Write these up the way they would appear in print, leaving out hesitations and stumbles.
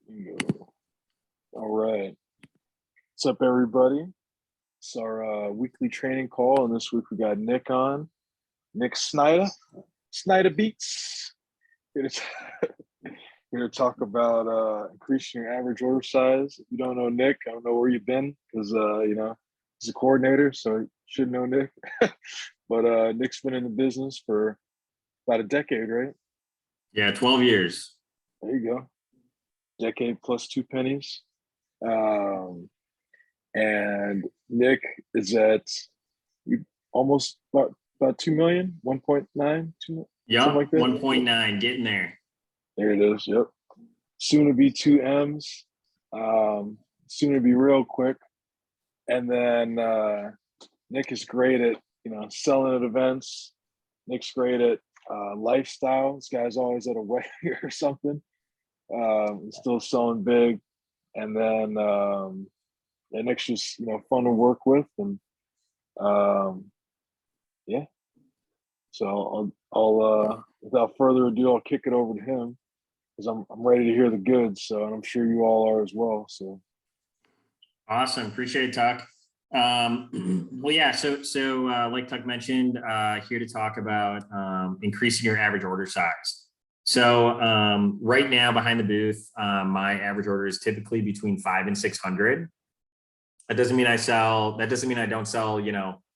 Bingo. All right. What's up, everybody? It's our weekly training call, and this week we got Nick on. Nick Snider. Snider Beats. Here to, here to talk about increasing your average order size. If you don't know Nick, I don't know where you've been because, he's a coordinator, so you should know Nick. But Nick's been in the business for about a decade, right? Yeah, 12 years. There you go. Decade plus two pennies. And Nick is at almost about 2 million, 1.9, Yep, like that. 1.9, getting there. There it is. Yep. Soon to be 2 M's. Soon to be real quick. And then Nick is great at selling at events. Nick's great at lifestyle. This guy's always at a wedding or something. Still selling big. And then Nick's just fun to work with, and yeah. So I'll without further ado, I'll kick it over to him because I'm ready to hear the goods. So, and I'm sure you all are as well. So Awesome, appreciate it, Tuck. Well, yeah. So like Tuck mentioned, here to talk about increasing your average order size. So right now behind the booth, my average order is typically between 500 and 600. That doesn't mean I don't sell,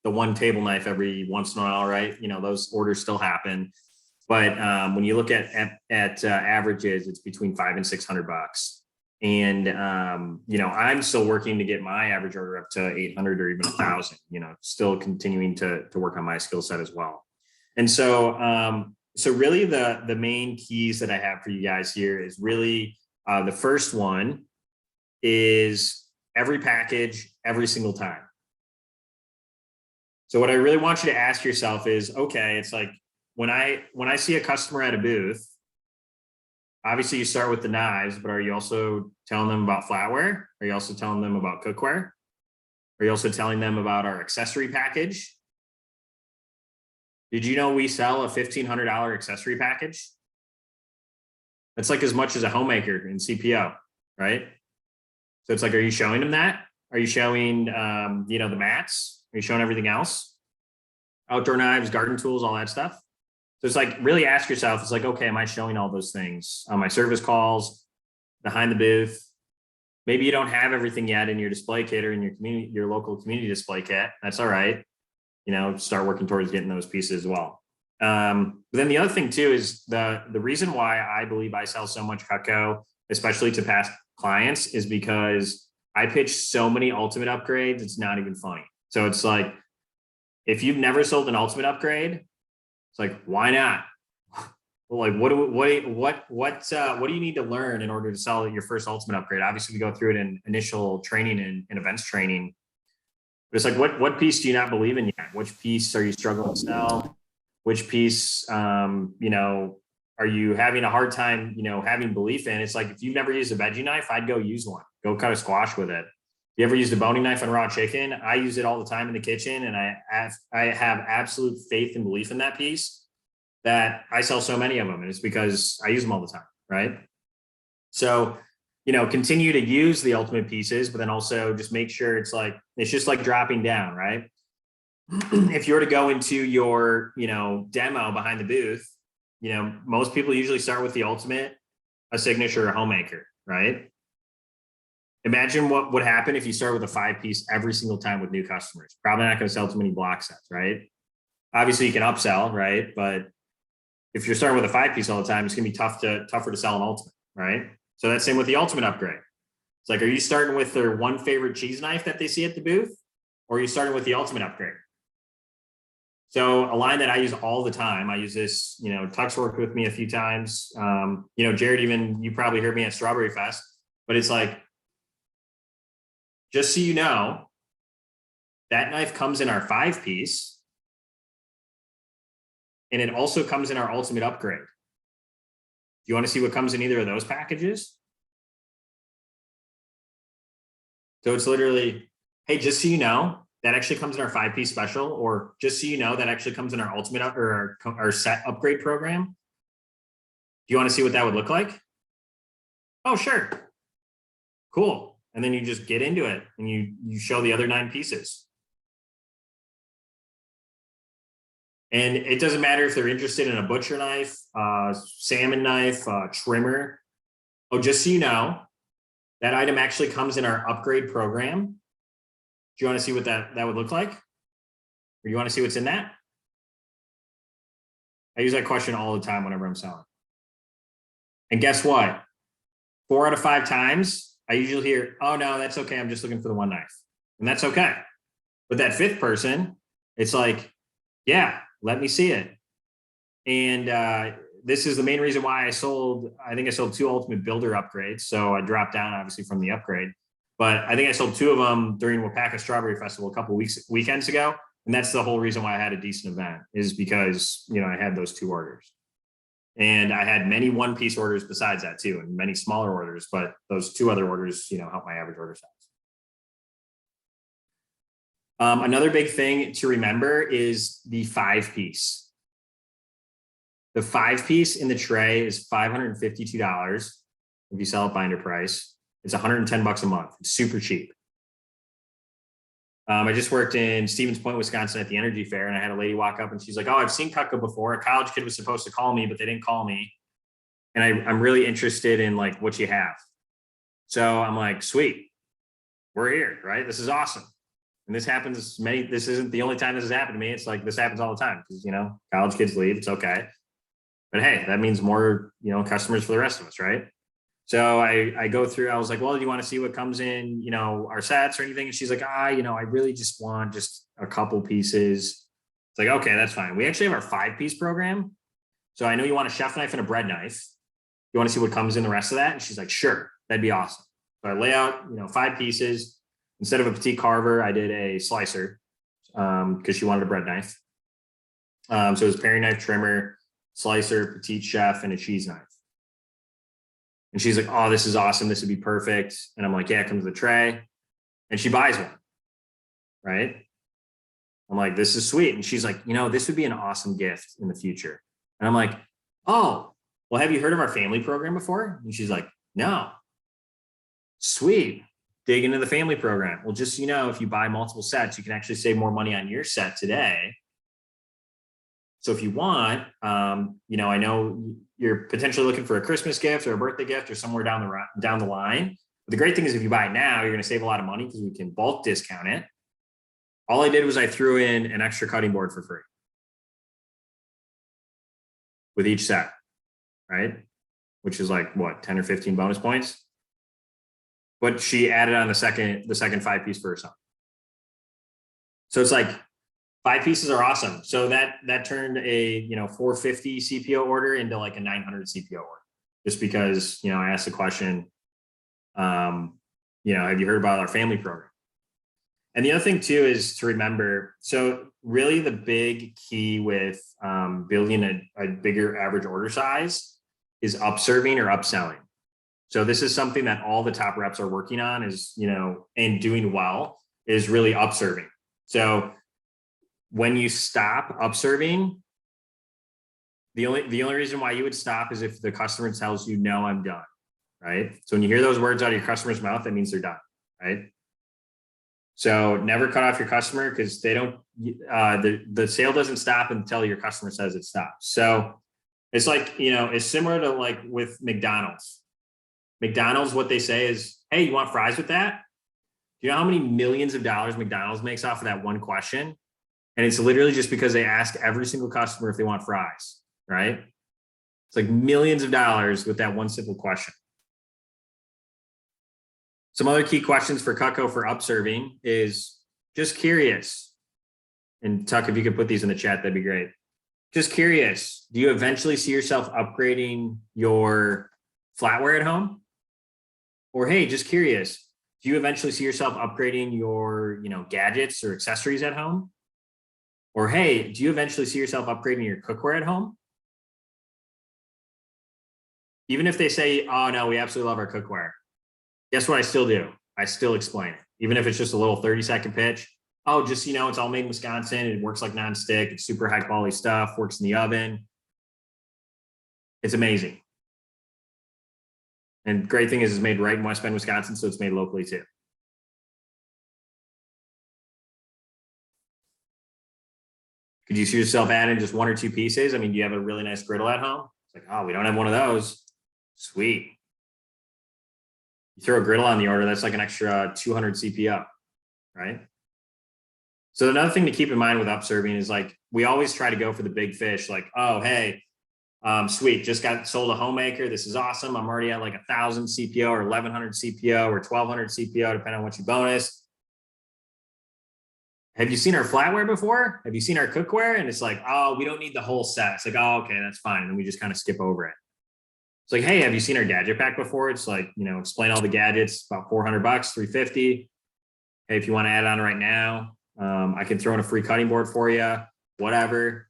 the one table knife every once in a while, right? Those orders still happen. But when you look at averages, it's between $500 and $600. And, I'm still working to get my average order up to 800 or even 1,000, still continuing to work on my skill set as well. And so, so really the main keys that I have for you guys here is really the first one is every package, every single time. So what I really want you to ask yourself is, okay, it's like when I see a customer at a booth, obviously you start with the knives, but are you also telling them about flatware? Are you also telling them about cookware? Are you also telling them about our accessory package? Did you know we sell a $1,500 accessory package? That's like as much as a homemaker in CPO, right? So it's like, are you showing them that? Are you showing, the mats? Are you showing everything else? Outdoor knives, garden tools, all that stuff. So it's like, really ask yourself, it's like, okay, am I showing all those things on my service calls, behind the booth? Maybe you don't have everything yet in your display kit or in your community, your local community display kit. That's all right. Start working towards getting those pieces as well. But then the other thing too is the reason why I believe I sell so much Cutco, especially to past clients, is because I pitch so many ultimate upgrades. It's not even funny. So it's like, if you've never sold an ultimate upgrade, it's like, why not? Well, like, what do you need to learn in order to sell your first ultimate upgrade? Obviously, we go through it in initial training and events training. But it's like, what piece do you not believe in yet? Which piece are you struggling to sell? Which piece, are you having a hard time, having belief in? It's like, if you've never used a veggie knife, I'd go use one. Go cut a squash with it. You ever used a boning knife on raw chicken? I use it all the time in the kitchen, and I have absolute faith and belief in that piece that I sell so many of them, and it's because I use them all the time, right? So, continue to use the ultimate pieces, but then also just make sure it's just like dropping down, right? If you were to go into your, demo behind the booth, most people usually start with the ultimate, a signature, a homemaker, right? Imagine what would happen if you start with a 5-piece every single time with new customers. Probably not going to sell too many block sets, right? Obviously you can upsell, right? But if you're starting with a 5-piece all the time, it's going to be tougher to sell an ultimate, right? So that's same with the ultimate upgrade. It's like, are you starting with their one favorite cheese knife that they see at the booth? Or are you starting with the ultimate upgrade? So a line that I use all the time, I use this, Tuck's worked with me a few times. Jared, even you probably heard me at Strawberry Fest, but it's like, just so you know, that knife comes in our 5-piece, and it also comes in our ultimate upgrade. Do you want to see what comes in either of those packages? So it's literally, hey, just so you know, that actually comes in our 5-piece special, or just so you know, that actually comes in our ultimate or our set upgrade program. Do you want to see what that would look like? Oh, sure. Cool. And then you just get into it and you show the other 9 pieces. And it doesn't matter if they're interested in a butcher knife, salmon knife, trimmer. Oh, just so you know, that item actually comes in our upgrade program. Do you want to see what that would look like? Or you want to see what's in that? I use that question all the time whenever I'm selling. And guess what? 4 out of 5 times, I usually hear, oh no, that's okay. I'm just looking for the one knife. And that's okay. But that 5th person, it's like, yeah, let me see it. And this is the main reason why I think I sold 2 Ultimate Builder upgrades. So I dropped down obviously from the upgrade, but I think I sold 2 of them during Wapaka Strawberry Festival a couple weekends ago. And that's the whole reason why I had a decent event, is because, you know, I had those 2 orders. And I had many 1-piece orders besides that too, and many smaller orders, but those 2 other orders, you know, help my average order size. Another big thing to remember is the 5-piece. The 5-piece in the tray is $552 if you sell at binder price. It's $110 a month. It's super cheap. I just worked in Stevens Point, Wisconsin at the Energy Fair, and I had a lady walk up and she's like, oh, I've seen Cutco before. A college kid was supposed to call me, but they didn't call me. And I'm really interested in like what you have. So I'm like, sweet, we're here, right? This is awesome. And this happens this isn't the only time this has happened to me. It's like, this happens all the time because, you know, college kids leave, it's okay. But hey, that means more, you know, customers for the rest of us, right? So I go through, I was like, well, do you want to see what comes in, you know, our sets or anything? And she's like, you know, I really just want just a couple pieces. It's like, okay, that's fine. We actually have our 5-piece program. So I know you want a chef knife and a bread knife. You want to see what comes in the rest of that? And she's like, sure, that'd be awesome. So I lay out, you know, 5 pieces. Instead of a petite carver, I did a slicer because she wanted a bread knife. So it was paring knife, trimmer, slicer, petite chef, and a cheese knife. And she's like, oh, this is awesome. This would be perfect. And I'm like, yeah, it comes with a tray. And she buys one, right? I'm like, this is sweet. And she's like, you know, this would be an awesome gift in the future. And I'm like, oh, well, have you heard of our family program before? And she's like, no. Sweet. Dig into the family program. Well, just so you know, if you buy multiple sets, you can actually save more money on your set today. So if you want, you know, I know you're potentially looking for a Christmas gift or a birthday gift or somewhere down the line. But the great thing is if you buy it now, you're going to save a lot of money because we can bulk discount it. All I did was I threw in an extra cutting board for free with each set, right? Which is like what, 10 or 15 bonus points. But she added on the second 5-piece for herself. So it's like 5 pieces are awesome. So that turned a, you know, 450 CPO order into like a 900 CPO order, just because, you know, I asked the question, you know, have you heard about our family program? And the other thing too is to remember, so really the big key with building a bigger average order size is upserving or upselling. So this is something that all the top reps are working on, is, you know, and doing well, is really upserving. So when you stop upserving, the only reason why you would stop is if the customer tells you, no, I'm done, right? So when you hear those words out of your customer's mouth, that means they're done, right? So never cut off your customer, because they don't, the sale doesn't stop until your customer says it stops. So it's like, you know, it's similar to like with McDonald's. McDonald's, what they say is, hey, you want fries with that? Do you know how many millions of dollars McDonald's makes off of that one question? And it's literally just because they ask every single customer if they want fries, right? It's like millions of dollars with that one simple question. Some other key questions for Cutco for upserving is just curious. And Tuck, if you could put these in the chat, that'd be great. Just curious, do you eventually see yourself upgrading your flatware at home? Or hey, just curious, do you eventually see yourself upgrading your, you know, gadgets or accessories at home? Or hey, do you eventually see yourself upgrading your cookware at home? Even if they say, oh no, we absolutely love our cookware. Guess what I still do? I still explain it. Even if it's just a little 30-second pitch. Oh, just, you know, it's all made in Wisconsin. It works like nonstick. It's super high quality stuff, works in the oven. It's amazing. And great thing is it's made right in West Bend, Wisconsin, so it's made locally too. Could you see yourself adding just 1 or 2 pieces? I mean, do you have a really nice griddle at home? It's like, oh, we don't have one of those. Sweet. You throw a griddle on the order, that's like an extra 200 CPO, right? So another thing to keep in mind with upserving is like, we always try to go for the big fish, like, oh, hey, sweet, just got sold a homemaker. This is awesome. I'm already at like 1,000 CPO or 1,100 CPO or 1,200 CPO, depending on what you bonus. Have you seen our flatware before? Have you seen our cookware? And it's like, oh, we don't need the whole set. It's like, oh, okay, that's fine. And then we just kind of skip over it. It's like, hey, have you seen our gadget pack before? It's like, you know, explain all the gadgets, about $400, $350. Hey, if you want to add on right now, I can throw in a free cutting board for you, whatever.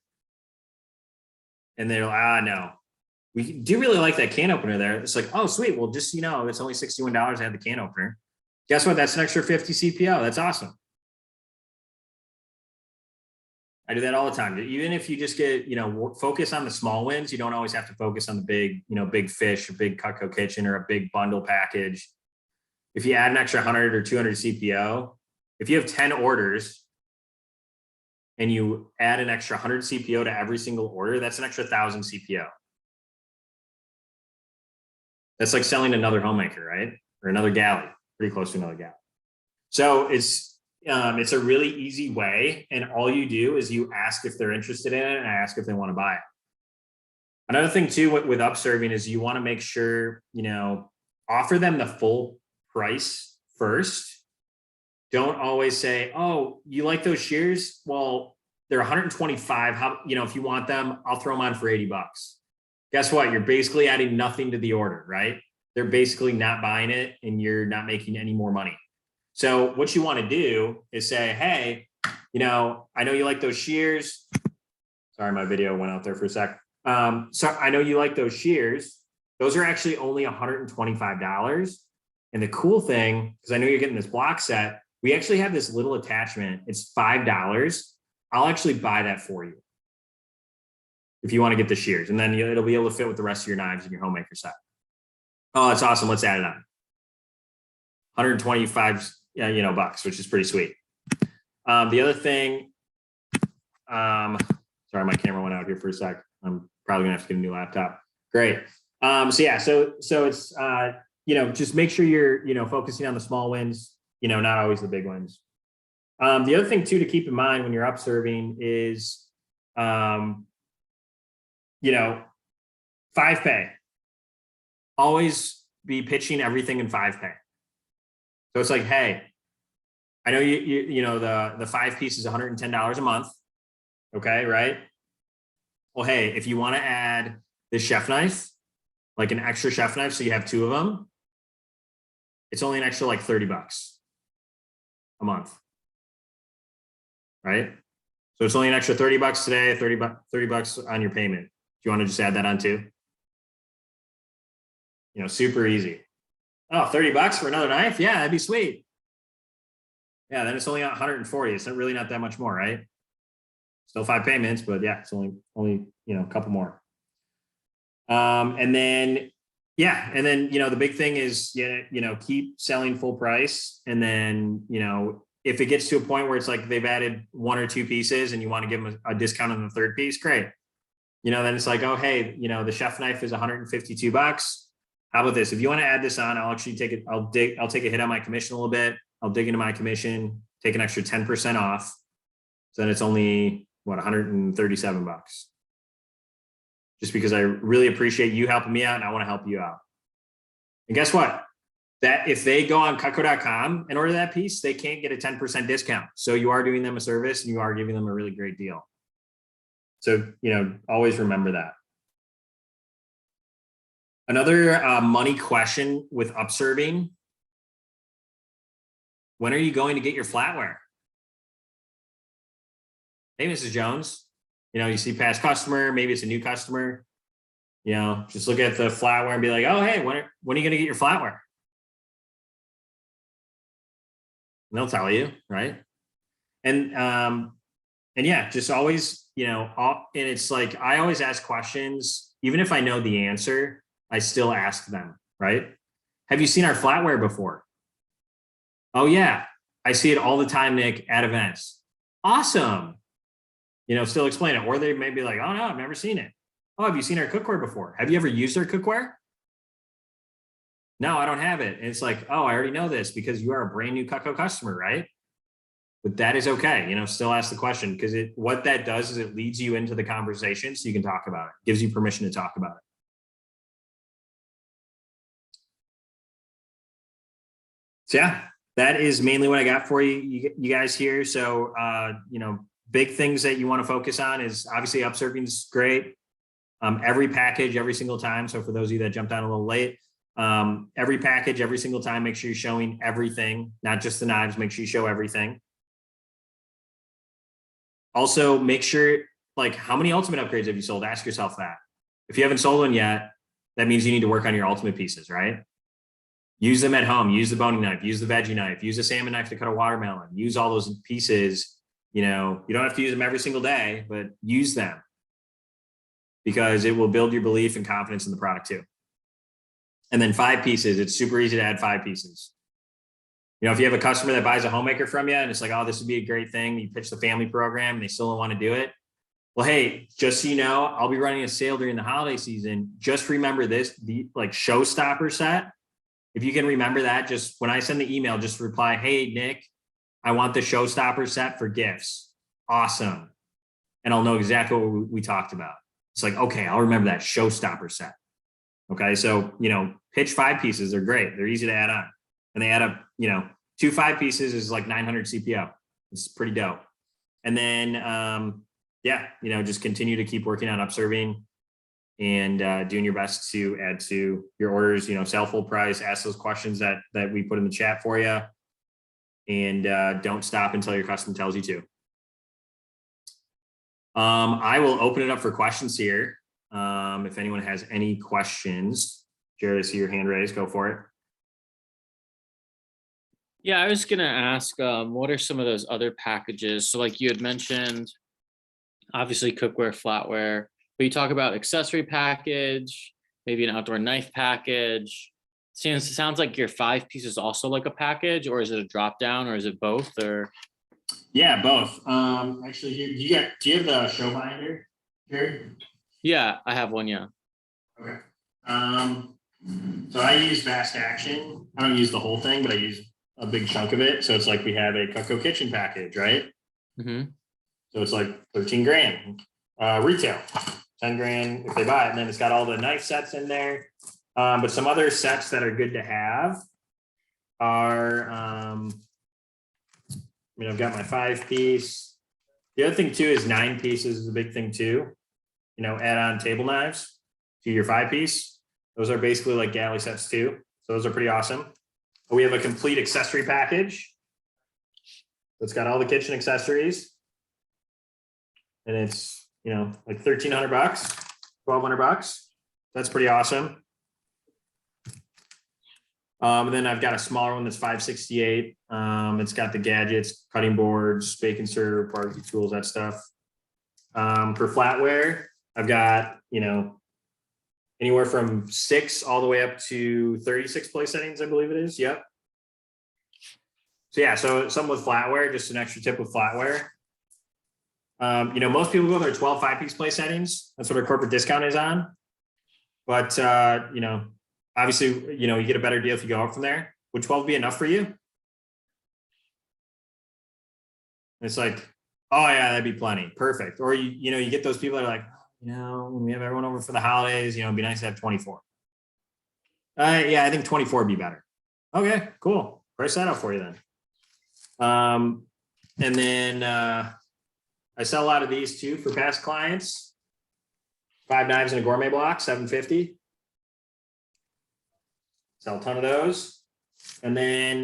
And they're like, no, we do really like that can opener there. It's like, oh, sweet. Well, just, you know, it's only $61 to have the can opener. Guess what? That's an extra 50 CPO. That's awesome. I do that all the time. Even if you just get, you know, focus on the small wins, you don't always have to focus on the big, you know, big fish, a big Cutco kitchen or a big bundle package. If you add an extra 100 or 200 CPO, if you have 10 orders and you add an extra 100 CPO to every single order, that's an extra 1,000 CPO. That's like selling another homemaker, right? Or another galley, pretty close to another galley. So it's a really easy way. And all you do is you ask if they're interested in it and ask if they want to buy it. Another thing too, with upserving is you want to make sure, you know, offer them the full price first. Don't always say, oh, you like those shears? Well, they're 125. How, you know, if you want them, I'll throw them on for 80 bucks. Guess what? You're basically adding nothing to the order, right? They're basically not buying it and you're not making any more money. So what you want to do is say, hey, you know, I know you like those shears. Sorry, my video went out there for a sec. So I know you like those shears. Those are actually only $125. And the cool thing, because I know you're getting this block set, we actually have this little attachment. It's $5. I'll actually buy that for you if you want to get the shears. And then it'll be able to fit with the rest of your knives in your homemaker set. Oh, that's awesome. Let's add it on. 125 you know, bucks, which is pretty sweet. The other thing, sorry, my camera went out here for a sec. I'm probably gonna have to get a new laptop. Great. So yeah, so it's you know, just make sure you're, you know, focusing on the small wins, you know, not always the big wins. The other thing too to keep in mind when you're upserving is, you know, 5 pay. Always be pitching everything in 5 pay. So it's like, hey, I know you know the 5 piece is $110 a month. Okay, right? Well, hey, if you want to add this chef knife, like an extra chef knife, so you have 2 of them, it's only an extra like 30 bucks a month. Right? So it's only an extra 30 bucks today, 30 bucks on your payment. Do you want to just add that on too? You know, super easy. Oh, 30 bucks for another knife? Yeah, that'd be sweet. Yeah, then it's only 140. It's not really not that much more, right? Still 5 payments, but yeah, it's only you know, a couple more. And then yeah, and then you know the big thing is you know, keep selling full price, and then you know, if it gets to a point where it's like they've added 1 or 2 pieces and you want to give them a discount on the 3rd piece, great. You know, then it's like, oh hey, you know, the chef knife is 152 bucks. How about this? If you want to add this on, I'll actually take it. I'll take a hit on my commission a little bit. I'll dig into my commission, take an extra 10% off. So then it's only what, 137 bucks. Just because I really appreciate you helping me out and I want to help you out. And guess what? That if they go on Cutco.com and order that piece, they can't get a 10% discount. So you are doing them a service and you are giving them a really great deal. So, you know, always remember that. Another money question with upserving. When are you going to get your flatware? Hey, Mrs. Jones, you know, you see past customer, maybe it's a new customer, you know, just look at the flatware and be like, oh, hey, when are you going to get your flatware? And they'll tell you, right? And yeah, just always, you know, and it's like, I always ask questions, even if I know the answer, I still ask them, right? Have you seen our flatware before? Oh yeah, I see it all the time, Nick, at events. Awesome. You know, still explain it. Or they may be like, oh no, I've never seen it. Oh, have you seen our cookware before? Have you ever used our cookware? No, I don't have it. And it's like, oh, I already know this because you are a brand new Cutco customer, right? But that is okay. You know, still ask the question because what that does is it leads you into the conversation so you can talk about it. Gives you permission to talk about it. So yeah, that is mainly what I got for you guys here. So, you know, big things that you want to focus on is obviously upserving is great. Every package, every single time. So for those of you that jumped on a little late, every package, every single time, make sure you're showing everything, not just the knives, make sure you show everything. Also make sure, like, how many ultimate upgrades have you sold? Ask yourself that. If you haven't sold one yet, that means you need to work on your ultimate pieces, right? Use them at home, use the boning knife, use the veggie knife, use the salmon knife to cut a watermelon, use all those pieces. You know, you don't have to use them every single day, but use them because it will build your belief and confidence in the product too. And then 5 pieces, it's super easy to add 5 pieces. You know, if you have a customer that buys a homemaker from you and it's like, oh, this would be a great thing. You pitch the family program and they still don't want to do it. Well, hey, just so you know, I'll be running a sale during the holiday season. Just remember this, the like showstopper set. If you can remember that, just when I send the email, just reply, hey, Nick, I want the showstopper set for gifts. Awesome. And I'll know exactly what we talked about. It's like, okay, I'll remember that showstopper set. Okay. So, you know, pitch 5 pieces. They're great. They're easy to add on. And they add up, you know, 2 5 pieces is like 900 CPO. It's pretty dope. And then, yeah, you know, just continue to keep working on upserving and doing your best to add to your orders, you know, sell full price, ask those questions that we put in the chat for you. And don't stop until your customer tells you to. I will open it up for questions here. If anyone has any questions, Jared, I see your hand raised, go for it. Yeah, I was gonna ask, what are some of those other packages? So like you had mentioned, obviously cookware, flatware, but you talk about accessory package, maybe an outdoor knife package. Sounds like your 5 piece is also like a package, or is it a drop down, or is it both? Or Yeah, both. Actually, do you have the show binder, Jared? yeah, I have one. Yeah. Okay. So I use Fast Action. I don't use the whole thing, but I use a big chunk of it. So it's like we have a Cutco kitchen package, right? Mm-hmm. So it's like 13 grand retail, 10 grand if they buy it. And then it's got all the knife sets in there. But some other sets that are good to have are, I mean, I've got my 5 piece. The other thing too is 9 pieces is a big thing too. You know, add on table knives to your 5 piece. Those are basically like galley sets too. So those are pretty awesome. We have a complete accessory package. It's got all the kitchen accessories. And it's, you know, like 1,300 bucks, 1,200 bucks. That's pretty awesome. And then I've got a smaller one that's 568. It's got the gadgets, cutting boards, bacon serve, barbecue tools, that stuff. For flatware, I've got, you know, anywhere from 6 all the way up to 36 place settings, I believe it is. Yep. So yeah, so some with flatware, just an extra tip with flatware. You know, most people go their 12 5-piece place settings. That's what our corporate discount is on. But, you know, obviously, you know, you get a better deal if you go up from there. Would 12 be enough for you? And it's like, oh yeah, that'd be plenty. Perfect. Or you know, you get those people that are like, you know, when we have everyone over for the holidays, you know, it'd be nice to have 24. Yeah, I think 24 would be better. Okay, cool. Price that out for you then. And then I sell a lot of these too for past clients. 5 knives in a gourmet block, $750. Sell a ton of those. And then,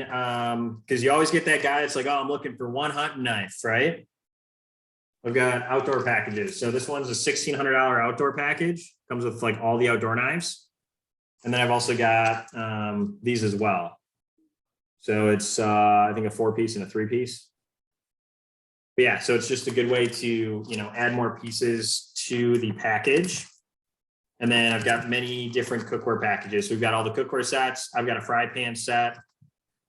because you always get that guy that's like, oh, I'm looking for one hunting knife, right? I've got outdoor packages. So this one's a $1,600 outdoor package. Comes with like all the outdoor knives. And then I've also got these as well. So it's, I think, a 4-piece and a 3-piece. But yeah, so it's just a good way to, you know, add more pieces to the package. And then I've got many different cookware packages. So we've got all the cookware sets. I've got a fry pan set.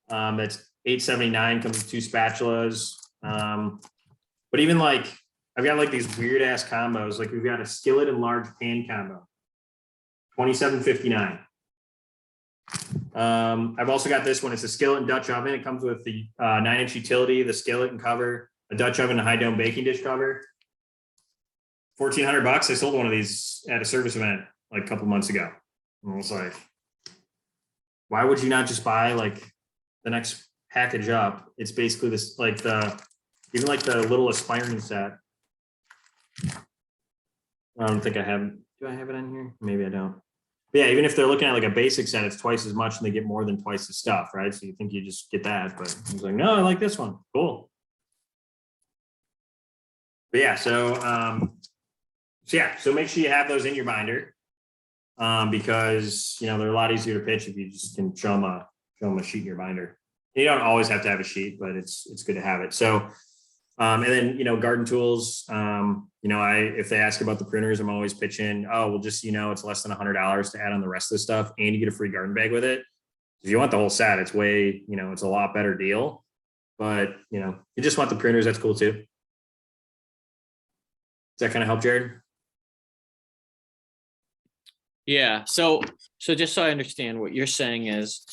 That's $8.79, comes with 2 spatulas. But even like, I've got like these weird ass combos. Like we've got a skillet and large pan combo, $27.59. I've also got this one. It's a skillet and Dutch oven. It comes with the 9-inch utility, the skillet and cover, a Dutch oven, a high dome baking dish cover. $1,400. I sold one of these at a service event like a couple months ago. And I was like, why would you not just buy like the next package up? It's basically this, like even like the little aspiring set. I don't think I have, do I have it on here? Maybe I don't. But yeah, even if they're looking at like a basic set, it's twice as much and they get more than twice the stuff, right? So you think you just get that, but I was like, no, I like this one. Cool. But yeah, so make sure you have those in your binder, because they're a lot easier to pitch if you just can show them a sheet in your binder. You don't always have to have a sheet, but it's good to have it. So, and then garden tools. If they ask about the pruners, I'm always pitching. Oh, well, just it's less than $100 to add on the rest of the stuff, and you get a free garden bag with it. If you want the whole set, it's way it's a lot better deal. But you just want the pruners, that's cool too. Does that kind of help, Jared? Yeah. So just so I understand, what you're saying is,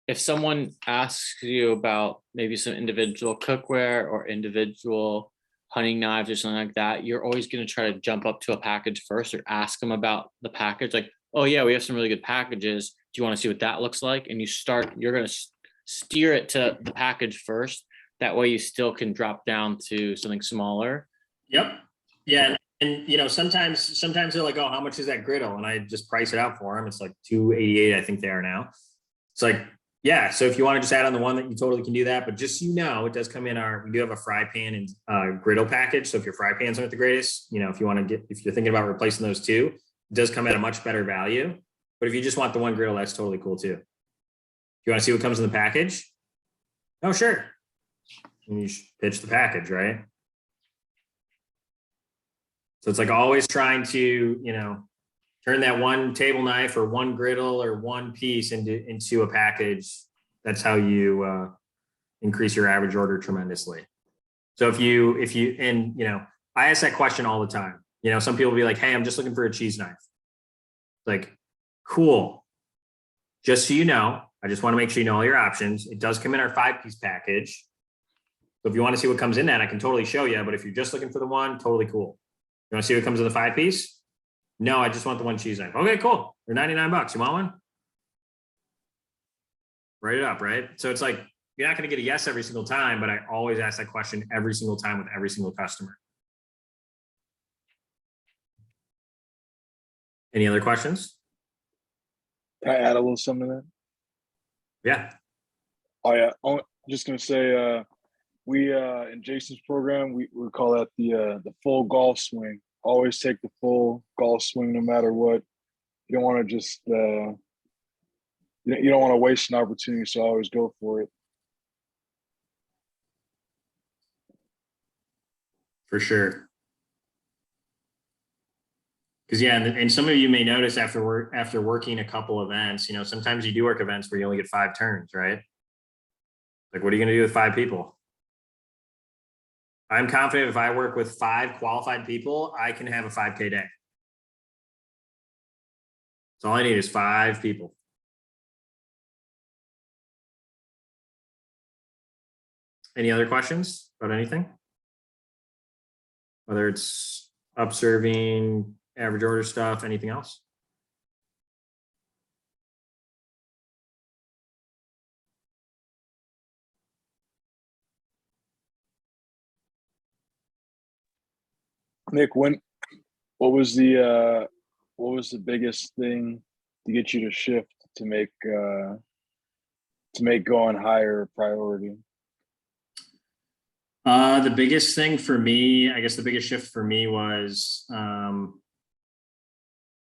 if someone asks you about maybe some individual cookware or individual hunting knives or something like that, you're always going to try to jump up to a package first, or ask them about the package. Like, oh yeah, we have some really good packages. Do you want to see what that looks like? And you're going to steer it to the package first. That way you still can drop down to something smaller. Yep. Yeah. And sometimes they're like, oh, how much is that griddle? And I just price it out for them. It's like $288, I think they are now. It's like, yeah. So if you want to just add on the one, that you totally can do that. But just it does come in we do have a fry pan and griddle package. So if your fry pans aren't the greatest, if you're thinking about replacing those two, it does come at a much better value. But if you just want the one griddle, that's totally cool too. If you want to see what comes in the package, oh sure. And you pitch the package, right? So it's like always trying to, turn that one table knife or one griddle or one piece into a package. That's how you increase your average order tremendously. So I ask that question all the time. Some people will be like, hey, I'm just looking for a cheese knife. Like, cool. Just so you know, I just want to make sure you know all your options. It does come in our 5-piece package. So if you want to see what comes in that, I can totally show you. But if you're just looking for the one, totally cool. You want to see what comes in the 5-piece? No, I just want the one cheese knife. Okay, cool. They're $99. You want one? Write it up, right? So it's like, you're not going to get a yes every single time, but I always ask that question every single time with every single customer. Any other questions? Can I add a little something to that? Yeah. Oh yeah. I'm just gonna say, we in Jason's program, we call that the full golf swing. Always take the full golf swing no matter what. You don't want to just you don't want to waste an opportunity, so always go for it. For sure. Because and some of you may notice after working a couple events, sometimes you do work events where you only get 5 turns, right? Like, what are you going to do with 5 people? I'm confident if I work with 5 qualified people, I can have a 5K day. So all I need is 5 people. Any other questions about anything? Whether it's upserving, average order stuff, anything else? Nick, what was the biggest thing to get you to shift to make going higher a priority? The biggest thing for me, I guess the biggest shift for me was,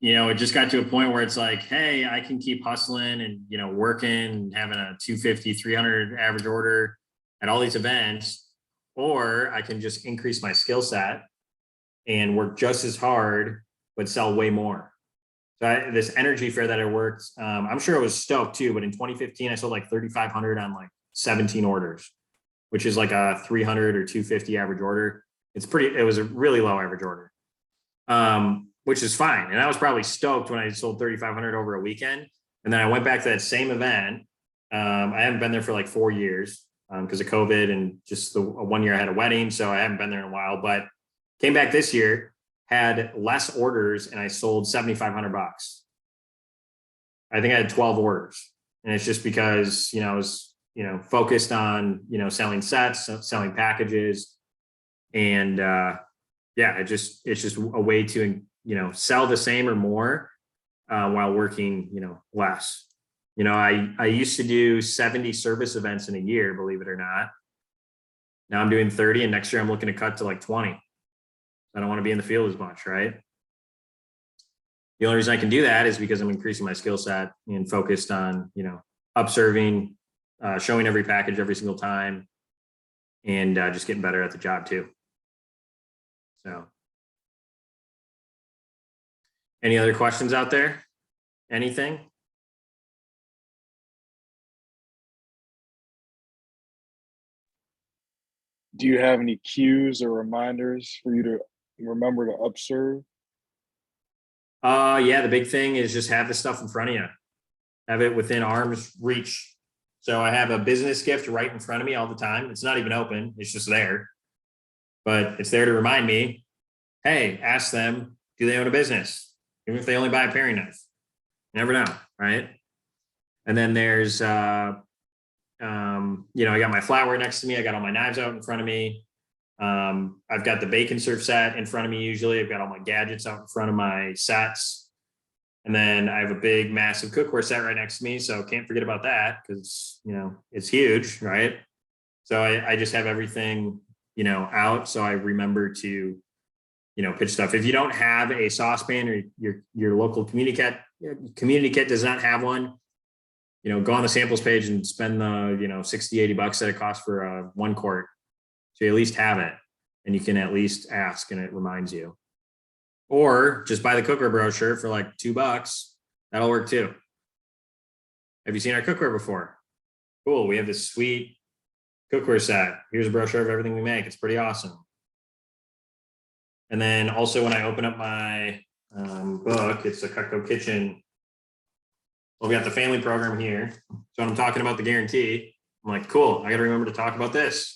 it just got to a point where it's like, hey, I can keep hustling and, working and having a 250, 300 average order at all these events, or I can just increase my skill set and work just as hard, but sell way more. So this energy fair that I worked, I'm sure I was stoked too, but in 2015, I sold like 3,500 on like 17 orders, which is like a 300 or 250 average order. It was a really low average order, which is fine. And I was probably stoked when I sold 3,500 over a weekend. And then I went back to that same event. I haven't been there for like 4 years because of COVID and just the 1 year I had a wedding. So I haven't been there in a while, but came back this year, had less orders, and I sold 7,500 bucks. I think I had 12 orders, and it's just because, I was, focused on, selling sets, selling packages, and yeah, it's just a way to, sell the same or more while working, less. I used to do 70 service events in a year, believe it or not. Now I'm doing 30, and next year I'm looking to cut to like 20. I don't want to be in the field as much, right? The only reason I can do that is because I'm increasing my skill set and focused on, upserving, showing every package every single time, and just getting better at the job too. So, any other questions out there? Anything? Do you have any cues or reminders for you to remember to observe? Yeah, the big thing is just have the stuff in front of you. Have it within arm's reach. So I have a business gift right in front of me all the time. It's not even open. It's just there. But it's there to remind me, hey, ask them, do they own a business? Even if they only buy a paring knife. You never know, right? And then there's I got my flatware next to me. I got all my knives out in front of me. I've got the bacon serve set in front of me. Usually I've got all my gadgets out in front of my sets. And then I have a big, massive cookware set right next to me. So can't forget about that because, it's huge, right? So I just have everything, out. So I remember to, pitch stuff. If you don't have a saucepan or your local community kit does not have one, go on the samples page and spend the, 60, 80 bucks that it costs for a 1 quart. So you at least have it and you can at least ask and it reminds you. Or just buy the cookware brochure for like $2. That'll work too. Have you seen our cookware before? Cool. We have this sweet cookware set. Here's a brochure of everything we make. It's pretty awesome. And then also when I open up my book, it's a Cutco Kitchen. Well, we got the family program here. So when I'm talking about the guarantee, I'm like, cool, I got to remember to talk about this,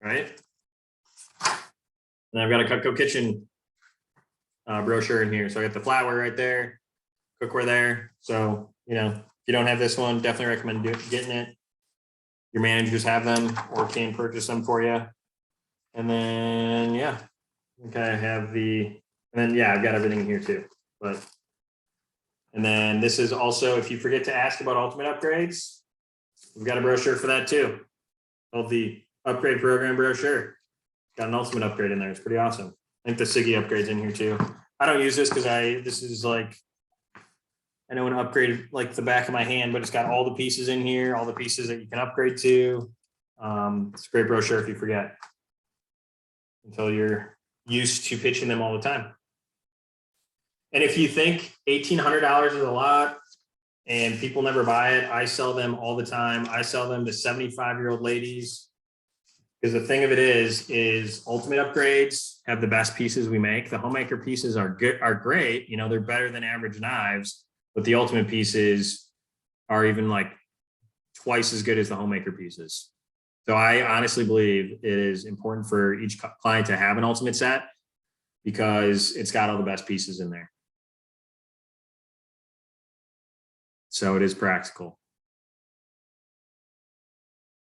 right? And I've got a Cutco Kitchen brochure in here. So I got the flatware right there, cookware there. So, if you don't have this one, definitely recommend getting it. Your managers have them or can purchase them for you. And then, yeah, okay, I have I've got everything here too. And then this is also, if you forget to ask about ultimate upgrades, we've got a brochure for that too. Called the upgrade program brochure. Got an ultimate upgrade in there. It's pretty awesome. I think the Siggy upgrade's in here too. I don't use this because this is like, I know an upgrade like the back of my hand, but it's got all the pieces in here, all the pieces that you can upgrade to. It's a great brochure if you forget until you're used to pitching them all the time. And if you think $1,800 is a lot and people never buy it, I sell them all the time. I sell them to 75-year-old ladies. Because the thing of it is ultimate upgrades have the best pieces we make. The homemaker pieces are great. They're better than average knives, but the ultimate pieces are even like twice as good as the homemaker pieces. So I honestly believe it is important for each client to have an ultimate set because it's got all the best pieces in there. So it is practical.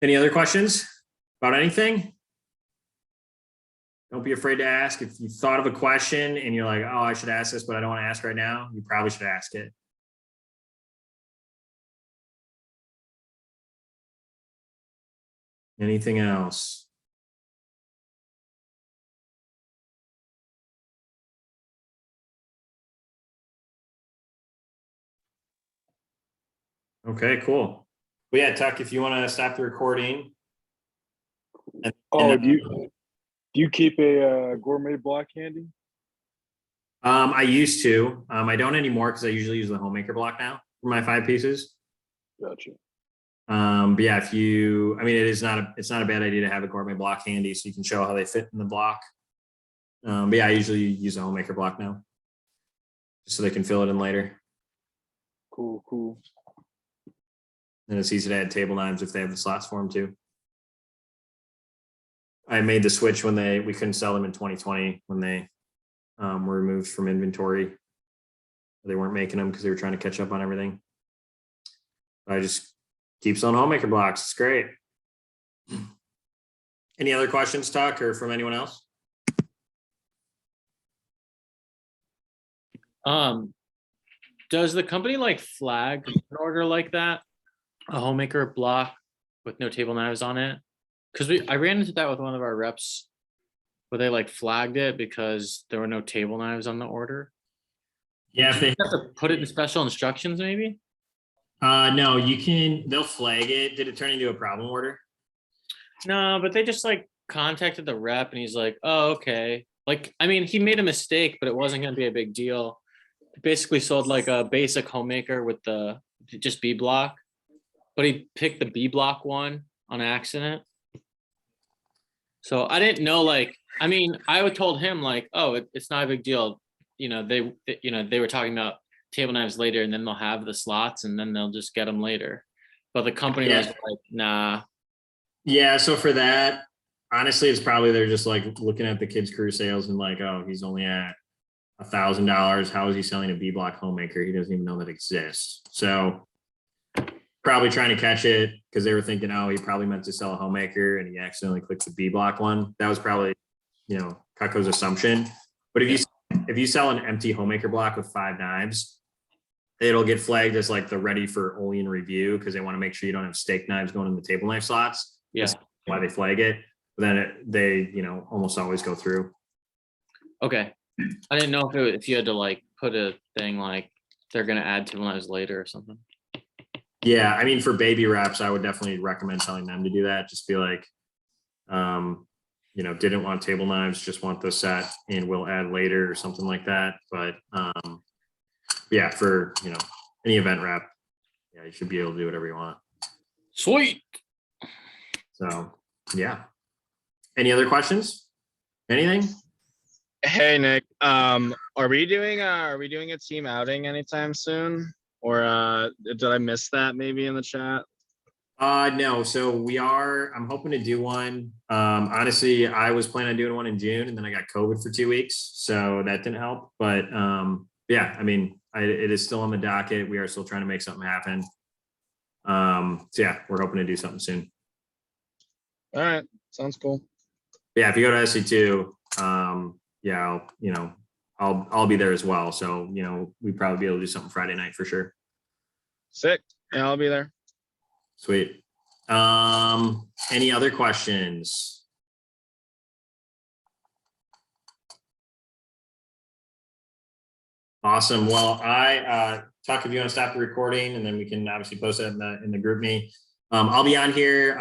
Any other questions about anything? Don't be afraid to ask. If you thought of a question and you're like, oh, I should ask this, but I don't want to ask right now, you probably should ask it. Anything else? Okay, cool. Well, yeah, Tuck, if you want to stop the recording. Do you keep a gourmet block handy? I used to. I don't anymore because I usually use the homemaker block now for my 5 pieces. Gotcha. But yeah, I mean, it's not a bad idea to have a gourmet block handy so you can show how they fit in the block. But yeah, I usually use a homemaker block now, just so they can fill it in later. Cool. And it's easy to add table knives if they have the slots for them too. I made the switch when we couldn't sell them in 2020 when they were removed from inventory. They weren't making them because they were trying to catch up on everything. I just keep selling homemaker blocks. It's great. Any other questions, Tuck, or from anyone else? Does the company like flag an order like that, a homemaker block with no table knives on it? Because I ran into that with one of our reps where they like flagged it because there were no table knives on the order. Yeah, if they have to put it in special instructions, maybe. no, they'll flag it. Did it turn into a problem order? No, but they just like contacted the rep and he's like, oh, okay. Like, I mean, he made a mistake, but it wasn't going to be a big deal. Basically sold like a basic homemaker with the just B block, but he picked the B block one on accident. So I didn't know, like, I mean, I told him like, oh, it's not a big deal. They were talking about table knives later and then they'll have the slots and then they'll just get them later. But the company was like, nah. Yeah. So for that, honestly, it's probably they're just like looking at the kids' crew sales and like, oh, he's only at $1,000. How is he selling a B block homemaker? He doesn't even know that exists. So probably trying to catch it because they were thinking, oh, he probably meant to sell a homemaker and he accidentally clicked the B block one. That was probably, Cutco's assumption. But if you sell an empty homemaker block with 5 knives, it'll get flagged as like the ready for Olean review because they want to make sure you don't have steak knives going in the table knife slots. Yeah. That's why they flag it. But then they almost always go through. Okay. I didn't know if you had to like put a thing like they're gonna add table knives later or something. Yeah, I mean, for baby wraps, I would definitely recommend telling them to do that. Just be like, didn't want table knives, just want the set, and we'll add later or something like that. But yeah, for any event wrap, yeah, you should be able to do whatever you want. Sweet. So yeah. Any other questions? Anything? Hey Nick, are we doing a team outing anytime soon? Or did I miss that maybe in the chat? No, so I'm hoping to do one. Honestly, I was planning on doing one in June and then I got COVID for 2 weeks, so that didn't help. But yeah, I mean, it is still on the docket. We are still trying to make something happen. So yeah, we're hoping to do something soon. All right, sounds cool. Yeah, if you go to SC2, yeah, I'll be there as well. So, we'd probably be able to do something Friday night for sure. Sick. Yeah, I'll be there. Sweet. Any other questions? Awesome. Well, Tuck, if you want to stop the recording and then we can obviously post that in the group me. I'll be on here.